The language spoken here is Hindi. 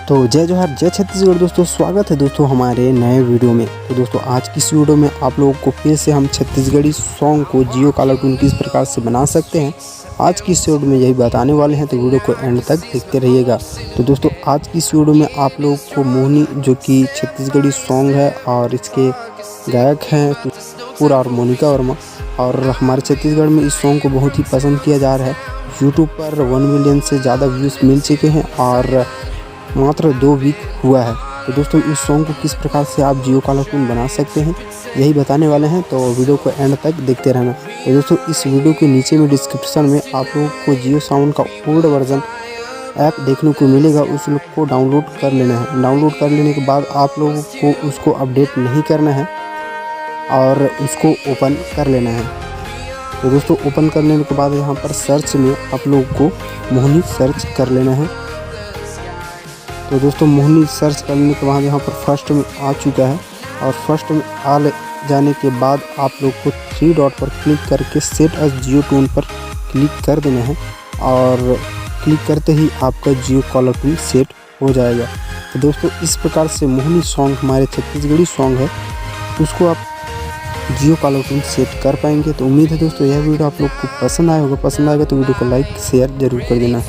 तो जय जोहार जय छत्तीसगढ़ दोस्तों, स्वागत है दोस्तों हमारे नए वीडियो में। तो दोस्तों आज की इस वीडियो में आप लोगों को फिर से हम छत्तीसगढ़ी सॉन्ग को जियो कॉलर ट्यून किस प्रकार से बना सकते हैं आज की इस वीडियो में यही बताने वाले हैं। तो वीडियो को एंड तक देखते रहिएगा। तो दोस्तों आज की इस वीडियो में आप लोगों को मोहिनी जो कि छत्तीसगढ़ी सॉन्ग है और इसके गायक हैं पूरा और मोनिका वर्मा, और हमारे छत्तीसगढ़ में इस सॉन्ग को बहुत ही पसंद किया जा रहा है। यूट्यूब पर 1 मिलियन से ज़्यादा व्यूज़ मिल चुके हैं और मात्र 2 वीक हुआ है। तो दोस्तों इस सॉन्ग को किस प्रकार से आप जियो कॉलर ट्यून बना सकते हैं यही बताने वाले हैं, तो वीडियो को एंड तक देखते रहना। तो दोस्तों इस वीडियो के नीचे में डिस्क्रिप्शन में आप लोगों को जियो साउंड का ओल्ड वर्जन ऐप देखने को मिलेगा, उस लोग को डाउनलोड कर लेना है। डाउनलोड कर लेने के बाद आप लोगों को उसको अपडेट नहीं करना है और उसको ओपन कर लेना है। तो दोस्तों ओपन कर लेने के बाद यहाँ पर सर्च में आप लोगों को मोहिनी सर्च कर लेना है। तो दोस्तों मोहिनी सर्च करने के बाद यहाँ पर फर्स्ट में आ चुका है, और फर्स्ट में आ जाने के बाद आप लोग को 3 डॉट पर क्लिक करके सेट एज जियो ट्यून पर क्लिक कर देना है, और क्लिक करते ही आपका जियो कॉलर ट्यून सेट हो जाएगा। तो दोस्तों इस प्रकार से मोहिनी सॉन्ग हमारे छत्तीसगढ़ी सॉन्ग है उसको आप जियो कॉलर ट्यून सेट कर पाएंगे। तो उम्मीद है दोस्तों यह वीडियो आप लोग को पसंद आया होगा। पसंद आएगा तो वीडियो को लाइक शेयर जरूर कर देना।